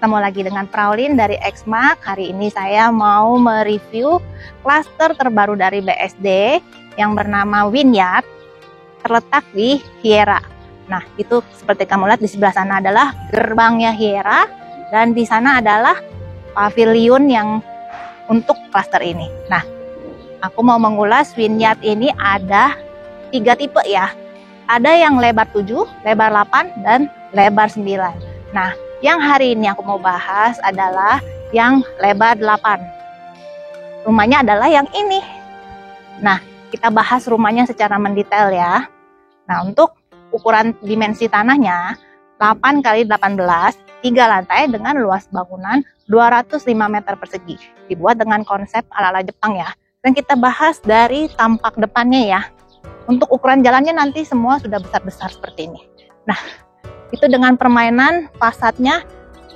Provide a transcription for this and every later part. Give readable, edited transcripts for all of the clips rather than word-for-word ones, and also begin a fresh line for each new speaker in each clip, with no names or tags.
ketemu lagi dengan Praulin dari Xmark. Hari ini saya mau mereview klaster terbaru dari BSD yang bernama Vineyard, terletak di Hyera. Nah, itu seperti kamu lihat di sebelah sana adalah gerbangnya Hyera, dan di sana adalah pavilion yang untuk klaster ini. Nah, aku mau mengulas Vineyard ini ada 3 tipe ya. Ada yang lebar 7, lebar 8, dan lebar 9. Nah, yang hari ini aku mau bahas adalah yang lebar 8. Rumahnya adalah yang ini. Nah, kita bahas rumahnya secara mendetail ya. Nah, untuk ukuran dimensi tanahnya 8 x 18, 3 lantai dengan luas bangunan 205 meter persegi. Dibuat dengan konsep ala-ala Jepang ya. Dan kita bahas dari tampak depannya ya. Untuk ukuran jalannya nanti semua sudah besar-besar seperti ini. Nah, itu dengan permainan fasadnya,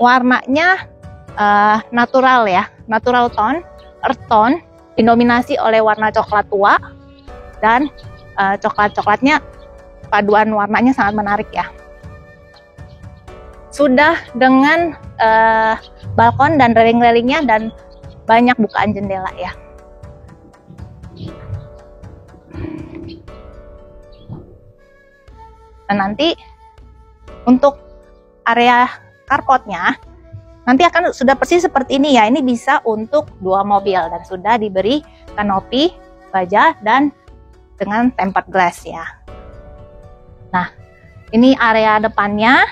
warnanya natural ya, natural tone, earth tone, didominasi oleh warna coklat tua, dan coklat-coklatnya paduan warnanya sangat menarik ya. Sudah dengan balkon dan railing-railingnya dan banyak bukaan jendela ya. Dan nanti untuk area carportnya nanti akan sudah persis seperti ini ya. Ini bisa untuk 2 mobil dan sudah diberi kanopi baja dan dengan tempered glass ya. Nah, ini area depannya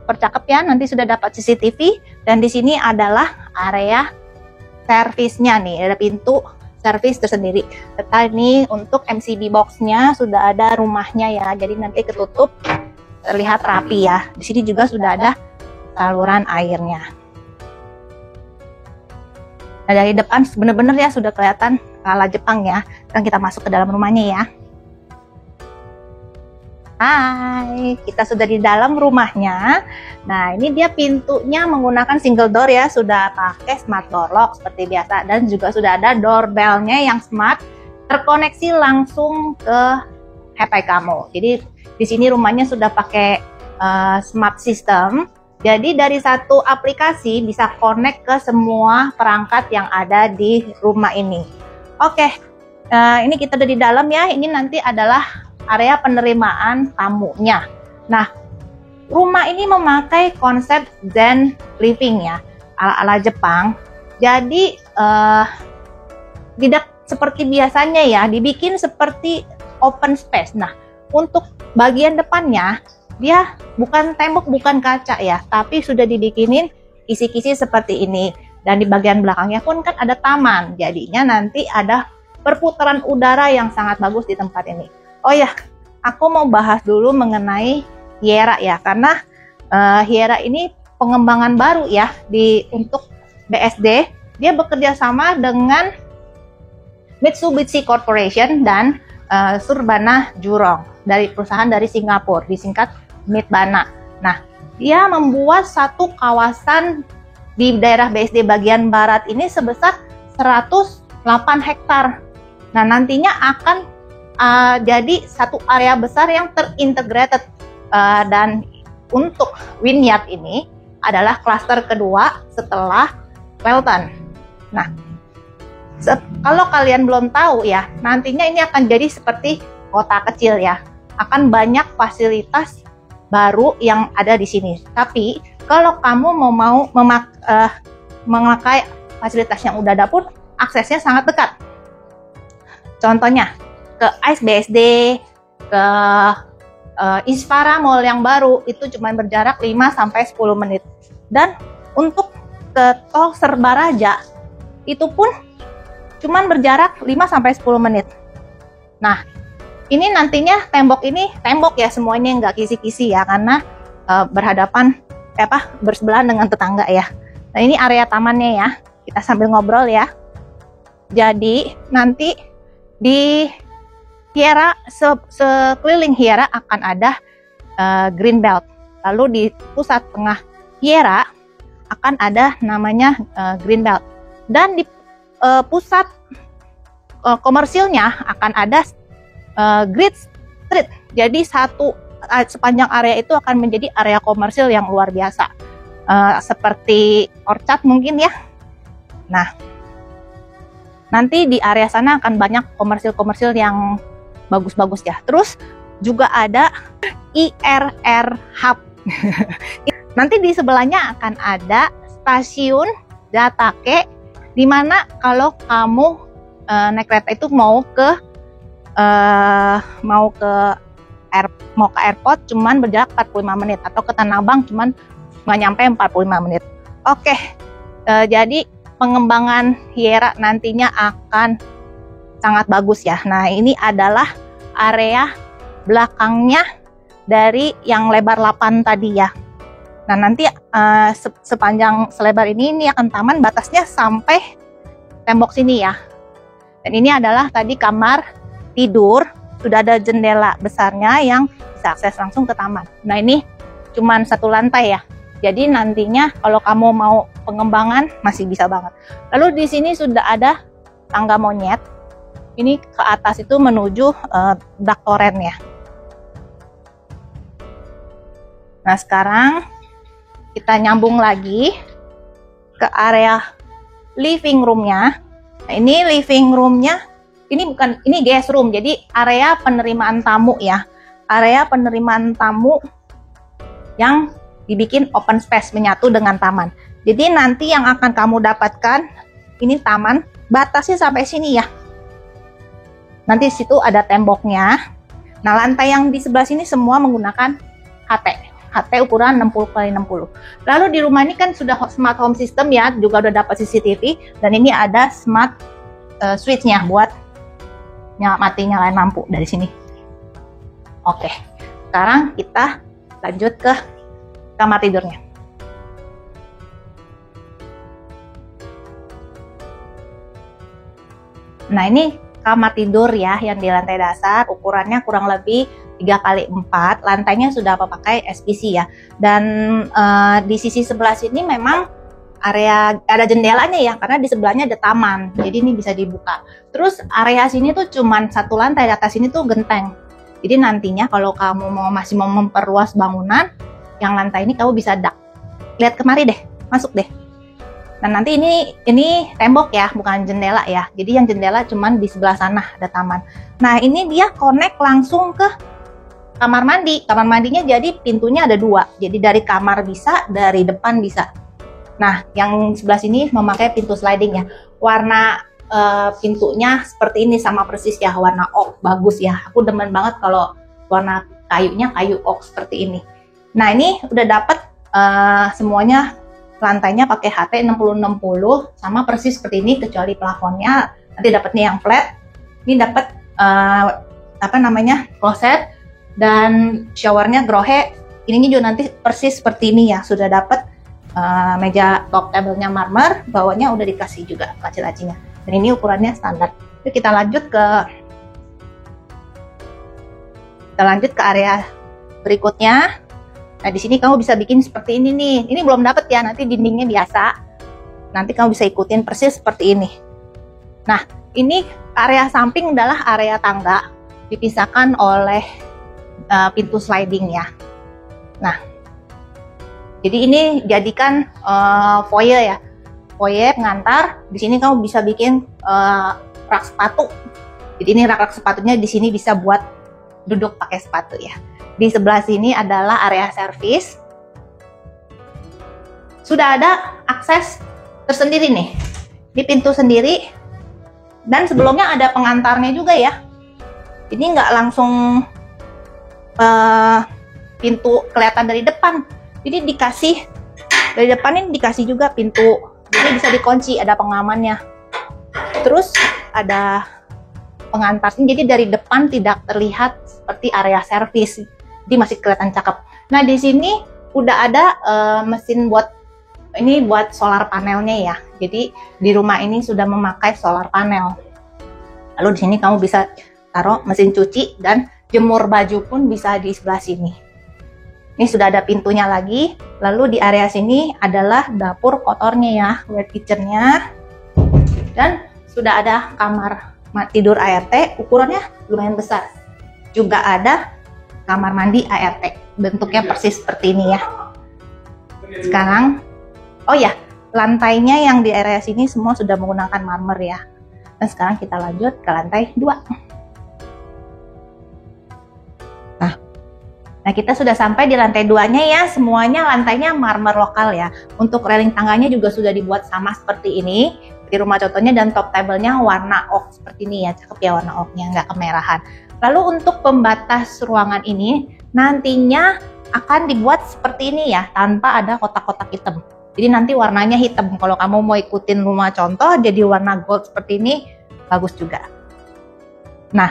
percakap ya, nanti sudah dapat CCTV, dan di sini adalah area servisnya nih, ada pintu servis tersendiri. Serta ini untuk MCB boxnya sudah ada rumahnya ya, jadi nanti ketutup terlihat rapi ya. Di sini juga sudah ada saluran airnya. Nah, dari depan benar-benar ya sudah kelihatan ala Jepang ya. Dan kita masuk ke dalam rumahnya ya. Hai, kita sudah di dalam rumahnya. Nah, ini dia pintunya menggunakan single door ya, sudah pakai smart door lock seperti biasa, dan juga sudah ada doorbellnya yang smart, terkoneksi langsung ke HP kamu. Jadi di sini rumahnya sudah pakai smart system. Jadi dari satu aplikasi bisa connect ke semua perangkat yang ada di rumah ini. Oke, ini kita udah di dalam ya. Ini nanti adalah area penerimaan tamunya. Nah, rumah ini memakai konsep Zen living ya, ala-ala Jepang. Jadi tidak seperti biasanya ya, dibikin seperti open space. Nah, untuk bagian depannya dia bukan tembok, bukan kaca ya, tapi sudah dibikinin kisi-kisi seperti ini. Dan di bagian belakangnya pun kan ada taman, jadinya nanti ada perputaran udara yang sangat bagus di tempat ini. Oh ya, aku mau bahas dulu mengenai Hyera ya, karena Hyera ini pengembangan baru ya untuk BSD. Dia bekerja sama dengan Mitsubishi Corporation dan Surbana Jurong dari perusahaan dari Singapura, disingkat Mitbana. Nah, dia membuat satu kawasan di daerah BSD bagian barat ini sebesar 108 hektar. Nah, nantinya akan jadi satu area besar yang terintegrated, dan untuk Vineyard ini adalah klaster kedua setelah Welton. Nah, kalau kalian belum tahu ya, nantinya ini akan jadi seperti kota kecil ya, akan banyak fasilitas baru yang ada di sini. Tapi kalau kamu mau memakai fasilitas yang udah ada pun, aksesnya sangat dekat. Contohnya ke Ice BSD, ke Isvara Mall yang baru itu cuma berjarak 5-10 menit. Dan untuk ke Tol Serbaraja itu pun cuma berjarak 5-10 menit. Nah, ini nantinya tembok ya semuanya, nggak kisi-kisi ya, karena berhadapan bersebelahan dengan tetangga ya. Nah, ini area tamannya ya. Kita sambil ngobrol ya. Jadi nanti di Hyera, sekeliling Hyera akan ada green belt. Lalu di pusat tengah Hyera akan ada namanya green belt. Dan di pusat komersilnya akan ada grid street. Jadi sepanjang area itu akan menjadi area komersil yang luar biasa. seperti orchard mungkin ya. Nah, nanti di area sana akan banyak komersil-komersil yang bagus-bagus ya. Terus juga ada IRR Hub. Nanti di sebelahnya akan ada stasiun Datake, di mana kalau kamu naik kereta itu mau ke airport cuman berjarak 45 menit, atau ke Tanah Abang cuman nggak nyampe 45 menit. Oke, jadi pengembangan Hyera nantinya akan sangat bagus ya. Nah, ini adalah area belakangnya dari yang lebar 8 tadi ya. Nah, nanti sepanjang selebar ini akan taman, batasnya sampai tembok sini ya. Dan ini adalah tadi kamar tidur, sudah ada jendela besarnya yang bisa akses langsung ke taman. Nah, ini cuman 1 lantai ya. Jadi nantinya kalau kamu mau pengembangan masih bisa banget. Lalu di sini sudah ada tangga monyet. Ini ke atas itu menuju dak toren ya. Nah, sekarang kita nyambung lagi ke area living roomnya. Nah, ini living roomnya, ini guest room, jadi area penerimaan tamu ya. Area penerimaan tamu yang dibikin open space, menyatu dengan taman. Jadi nanti yang akan kamu dapatkan, ini taman, batasnya sampai sini ya. Nanti situ ada temboknya. Nah, lantai yang di sebelah sini semua menggunakan HT ukuran 60x60. Lalu di rumah ini kan sudah smart home system ya, juga udah dapat CCTV, dan ini ada smart switch-nya buat mati nyalain lampu dari sini. Oke, sekarang kita lanjut ke kamar tidurnya. Nah, ini kamar tidur ya yang di lantai dasar, ukurannya kurang lebih 3x4, lantainya sudah pakai SPC ya. Dan di sisi sebelah sini memang ada jendelanya ya, karena di sebelahnya ada taman, jadi ini bisa dibuka. Terus area sini tuh cuman 1 lantai, di atas sini tuh genteng. Jadi nantinya kalau kamu masih mau memperluas bangunan, yang lantai ini kamu bisa dak. Lihat kemari deh, masuk deh. Nah, nanti ini tembok ya, bukan jendela ya. Jadi yang jendela cuman di sebelah sana ada taman. Nah, ini dia connect langsung ke kamar mandi. Kamar mandinya jadi pintunya ada 2. Jadi dari kamar bisa, dari depan bisa. Nah, yang sebelah sini memakai pintu sliding ya. Warna pintunya seperti ini, sama persis ya, warna oak, bagus ya. Aku demen banget kalau warna kayunya kayu oak seperti ini. Nah, ini udah dapet semuanya, lantainya pakai HT 60-60 sama persis seperti ini, kecuali plafonnya nanti dapatnya yang flat. Ini dapat kloset, dan showernya grohe. Ini juga nanti persis seperti ini ya, sudah dapat meja top table-nya marmer, bawahnya udah dikasih juga laci-lacinya. Dan ini ukurannya standar. Yuk kita lanjut ke area berikutnya. Nah, di sini kamu bisa bikin seperti ini nih. Ini belum dapet ya, nanti dindingnya biasa. Nanti kamu bisa ikutin persis seperti ini. Nah, ini area samping adalah area tangga, dipisahkan oleh pintu sliding ya. Nah, jadi ini jadikan foyer ya. Foyer pengantar. Di sini kamu bisa bikin rak sepatu. Jadi ini rak sepatunya di sini bisa buat duduk pakai sepatu ya. Di sebelah sini adalah area servis. Sudah ada akses tersendiri nih. Di pintu sendiri. Dan sebelumnya ada pengantarnya juga ya. Ini nggak langsung pintu kelihatan dari depan. Jadi dikasih dari depan ini dikasih juga pintu. Jadi bisa dikunci, ada pengamannya. Terus ada pengantar. Jadi dari depan tidak terlihat seperti area servis. Jadi masih kelihatan cakep. Nah, di sini udah ada mesin buat solar panelnya ya. Jadi di rumah ini sudah memakai solar panel. Lalu di sini kamu bisa taruh mesin cuci, dan jemur baju pun bisa di sebelah sini. Ini sudah ada pintunya lagi. Lalu di area sini adalah dapur kotornya ya, wet kitchennya. Dan sudah ada kamar tidur ART, ukurannya lumayan besar. Juga ada kamar mandi ART, bentuknya persis seperti ini ya. Sekarang, oh ya, lantainya yang di area sini semua sudah menggunakan marmer ya. Dan sekarang kita lanjut ke lantai 2. Nah, kita sudah sampai di lantai 2-nya ya. Semuanya lantainya marmer lokal ya. Untuk railing tangganya juga sudah dibuat sama seperti ini. Di rumah contohnya, dan top table-nya warna oak seperti ini ya. Cakep ya warna oaknya, nggak kemerahan. Lalu untuk pembatas ruangan ini, nantinya akan dibuat seperti ini ya. Tanpa ada kotak-kotak hitam. Jadi nanti warnanya hitam. Kalau kamu mau ikutin rumah contoh, jadi warna gold seperti ini, bagus juga. Nah,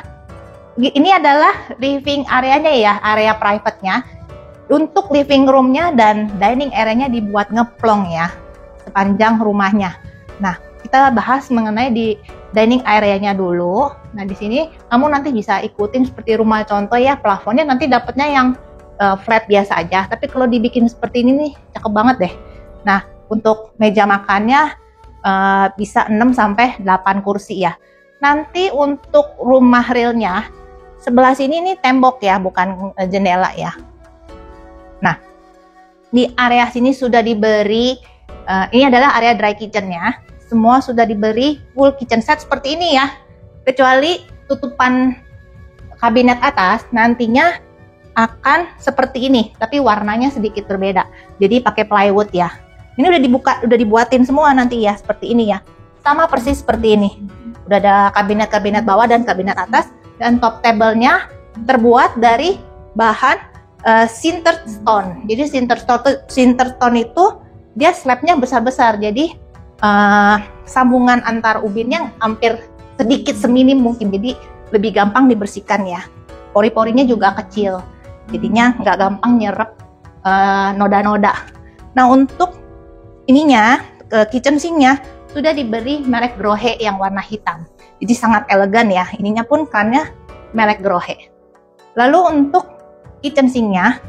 ini adalah living areanya ya, area private-nya. Untuk living room-nya dan dining area-nya dibuat ngeplong ya, sepanjang rumahnya. Nah, kita bahas mengenai di dining area-nya dulu. Nah, di sini kamu nanti bisa ikutin seperti rumah contoh ya, plafonnya nanti dapatnya yang flat biasa aja. Tapi kalau dibikin seperti ini nih, cakep banget deh. Nah, untuk meja makannya bisa 6-8 kursi ya. Nanti untuk rumah realnya, sebelah sini nih tembok ya, bukan jendela ya. Nah, di area sini sudah diberi, ini adalah area dry kitchen-nya. Semua sudah diberi full kitchen set seperti ini ya. Kecuali tutupan kabinet atas, nantinya akan seperti ini, tapi warnanya sedikit berbeda. Jadi pakai plywood ya. Ini udah dibuatin semua nanti ya, seperti ini ya. Sama persis seperti ini. Udah ada kabinet-kabinet bawah dan kabinet atas. Dan top table-nya terbuat dari bahan sintered stone. Jadi sintered stone itu dia slabnya besar-besar. Jadi sambungan antar ubinnya hampir sedikit seminim mungkin. Jadi lebih gampang dibersihkan ya. Pori-porinya juga kecil. Jadinya nggak gampang nyerap noda-noda. Nah, untuk ininya, kitchen sink-nya sudah diberi merek Grohe yang warna hitam. Jadi sangat elegan ya. Ininya pun kannya merek Grohe. Lalu untuk kitchen sink-nya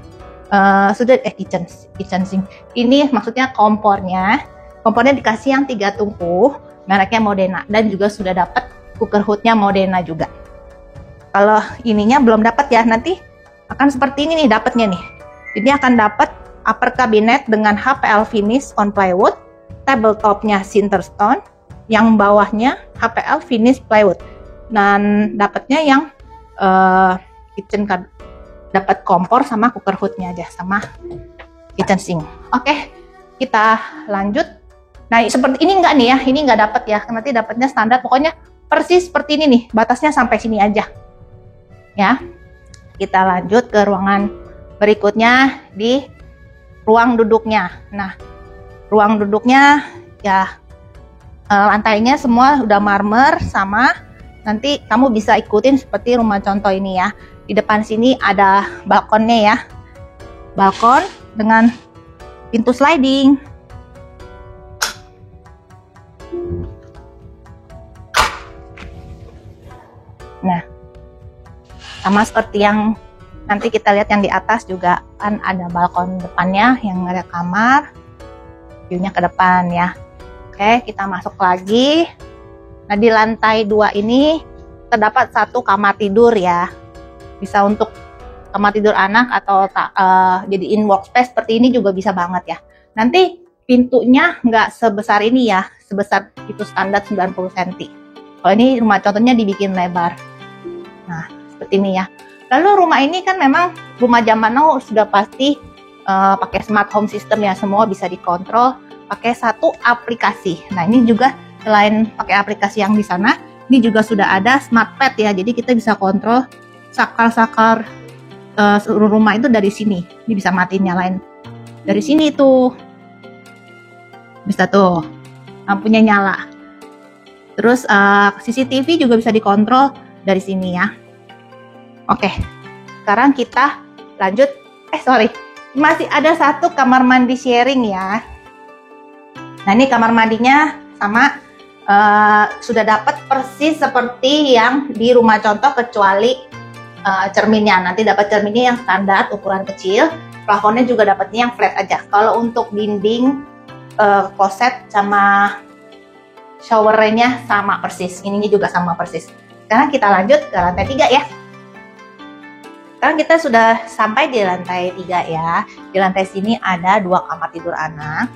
sudah kitchen sink. Ini maksudnya kompornya. Kompornya dikasih yang 3 tungku, mereknya Modena, dan juga sudah dapat cooker hood-nya Modena juga. Kalau ininya belum dapat ya, nanti akan seperti ini nih dapatnya nih. Ini akan dapat upper cabinet dengan HPL finish on plywood, tabletopnya sintered stone, yang bawahnya HPL finish plywood, dan dapatnya yang kitchen dapat kompor sama cooker hoodnya aja sama kitchen sink. Oke, kita lanjut. Nah, seperti ini enggak nih ya, ini enggak dapat ya, nanti dapatnya standar, pokoknya persis seperti ini nih, batasnya sampai sini aja ya. Kita lanjut ke ruangan berikutnya, di ruang duduknya. Nah, ruang duduknya ya lantainya semua udah marmer sama. Nanti kamu bisa ikutin seperti rumah contoh ini ya. Di depan sini ada balkonnya ya. Balkon dengan pintu sliding. Nah, sama seperti yang nanti kita lihat yang di atas juga kan ada balkon depannya yang ada kamar. View-nya ke depan ya. Oke, kita masuk lagi. Nah, di lantai 2 ini terdapat 1 kamar tidur ya. Bisa untuk kamar tidur anak atau jadiin workspace seperti ini juga bisa banget ya. Nanti pintunya nggak sebesar ini ya, sebesar itu standar 90 cm. Kalau ini rumah contohnya dibikin lebar. Nah, seperti ini ya. Lalu rumah ini kan memang rumah zaman now sudah pasti pakai smart home system ya, semua bisa dikontrol pakai 1 aplikasi. Nah, ini juga selain pakai aplikasi yang di sana, ini juga sudah ada smart pad ya. Jadi kita bisa kontrol saklar-saklar seluruh rumah itu dari sini. Ini bisa matiin nyalain dari sini tuh. Bisa tuh lampunya nyala. Terus CCTV juga bisa dikontrol dari sini ya. Oke, sekarang kita lanjut. Masih ada 1 kamar mandi sharing ya. Nah, ini kamar mandinya sama sudah dapat persis seperti yang di rumah contoh, kecuali cerminnya. Nanti dapat cerminnya yang standar ukuran kecil, plafonnya juga dapatnya yang flat aja. Kalau untuk dinding, kloset sama showernya sama persis. Ininya juga sama persis. Sekarang kita lanjut ke lantai 3 ya. Sekarang kita sudah sampai di lantai 3 ya. Di lantai sini ada 2 kamar tidur anak.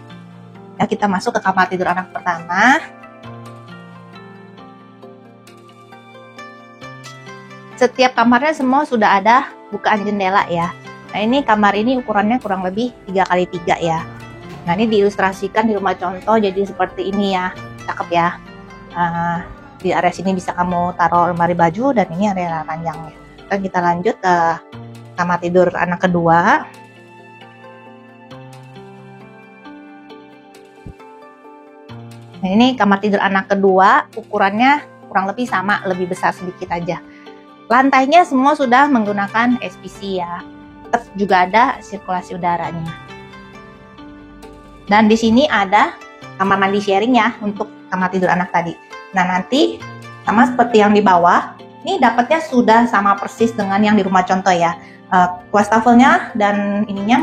Ya, kita masuk ke kamar tidur anak pertama. Setiap kamarnya semua sudah ada bukaan jendela ya. Nah, ini kamar ini ukurannya kurang lebih 3x3 ya. Nah, ini diilustrasikan di rumah contoh jadi seperti ini ya. Cakep ya. Di area sini bisa kamu taruh lemari baju dan ini area ranjangnya. Dan kita lanjut ke kamar tidur anak kedua. Nah, ini kamar tidur anak kedua, ukurannya kurang lebih sama, lebih besar sedikit aja. Lantainya semua sudah menggunakan SPC ya. Terus juga ada sirkulasi udaranya. Dan di sini ada kamar mandi sharing ya untuk kamar tidur anak tadi. Nah, nanti sama seperti yang di bawah, ini dapatnya sudah sama persis dengan yang di rumah contoh ya. Wastafelnya dan ininya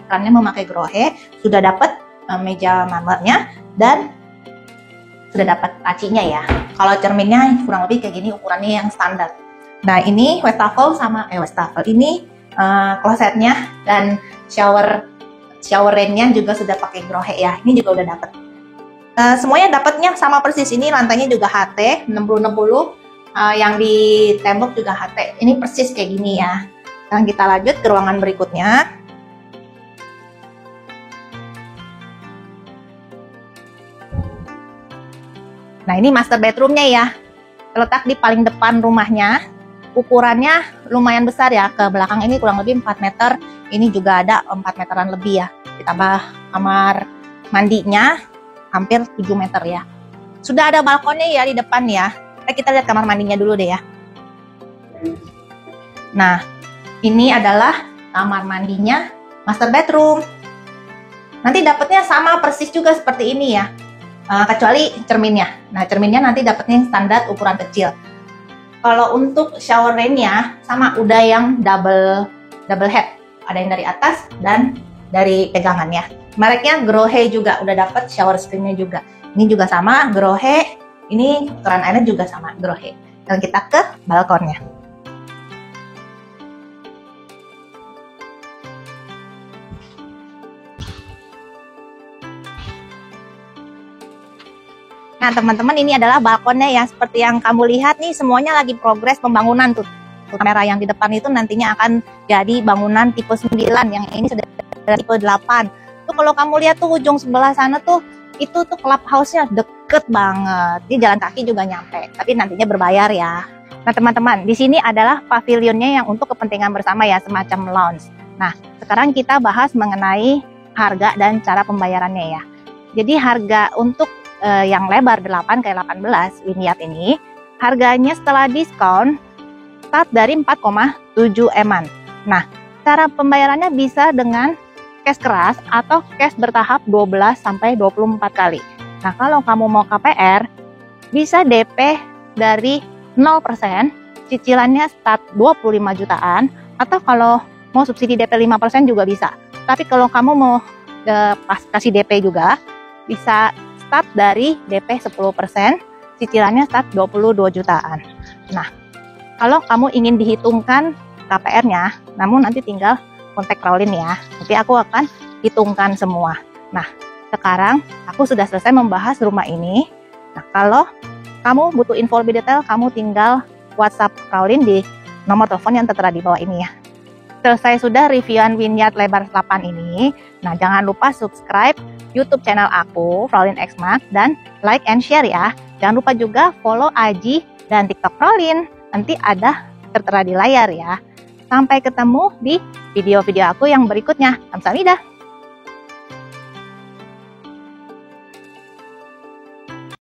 kerannya memakai grohe, sudah dapat meja marmernya dan sudah dapat lacinya ya. Kalau cerminnya kurang lebih kayak gini ukurannya yang standar. Nah, ini wastafel ini klosetnya dan shower rainnya juga sudah pakai grohe ya. Ini juga udah dapat. Semuanya dapatnya sama persis. Ini lantainya juga HT 60-60. Yang di tembok juga HT. Ini persis kayak gini ya. Sekarang kita lanjut ke ruangan berikutnya. Nah, ini master bedroomnya ya. Terletak di paling depan rumahnya. Ukurannya lumayan besar ya. Ke belakang ini kurang lebih 4 meter. Ini juga ada 4 meteran lebih ya. Ditambah kamar mandinya hampir 7 meter ya. Sudah ada balkonnya ya di depan ya. Kita lihat kamar mandinya dulu deh ya. Nah, ini adalah kamar mandinya master bedroom. Nanti dapatnya sama persis juga seperti ini ya. Kecuali cerminnya. Nah, cerminnya nanti dapatnya yang standar ukuran kecil. Kalau untuk shower rainnya sama udah yang double head. Ada yang dari atas dan dari pegangannya. Mereknya Grohe juga udah dapat shower screen-nya juga. Ini juga sama Grohe. Ini keran airnya juga sama Grohe. Dan kita ke balkonnya. Nah, teman-teman, ini adalah balkonnya ya. Seperti yang kamu lihat nih, semuanya lagi progres pembangunan tuh. Kamera yang di depan itu nantinya akan jadi bangunan tipe 9, yang ini sudah tipe 8. Tuh kalau kamu lihat tuh ujung sebelah sana tuh, itu tuh clubhouse-nya deket banget. Di jalan kaki juga nyampe, tapi nantinya berbayar ya. Nah, teman-teman, di sini adalah pavilionnya yang untuk kepentingan bersama ya, semacam lounge. Nah, sekarang kita bahas mengenai harga dan cara pembayarannya ya. Jadi harga untuk yang lebar 8 kayak 18 Wingyard ini, harganya setelah diskon start dari 4,7 M-an. Nah, cara pembayarannya bisa dengan cash keras atau cash bertahap 12 sampai 24 kali. Nah, kalau kamu mau KPR, bisa DP dari 0%, cicilannya start 25 jutaan, atau kalau mau subsidi DP 5% juga bisa. Tapi kalau kamu mau pas kasih DP juga, bisa start dari DP 10%, cicilannya start 22 jutaan. Nah, kalau kamu ingin dihitungkan KPR-nya, namun nanti tinggal kontak Raulin ya. Nanti aku akan hitungkan semua. Nah, sekarang aku sudah selesai membahas rumah ini. Nah, kalau kamu butuh info lebih detail, kamu tinggal WhatsApp Raulin di nomor telepon yang tertera di bawah ini ya. Selesai sudah reviewan Wingyard lebar 8 ini. Nah, jangan lupa subscribe YouTube channel aku, Raulin X Max, dan like and share ya. Jangan lupa juga follow IG dan TikTok Raulin. Nanti ada tertera di layar ya. Sampai ketemu di video-video aku yang berikutnya. Kamsahamnida.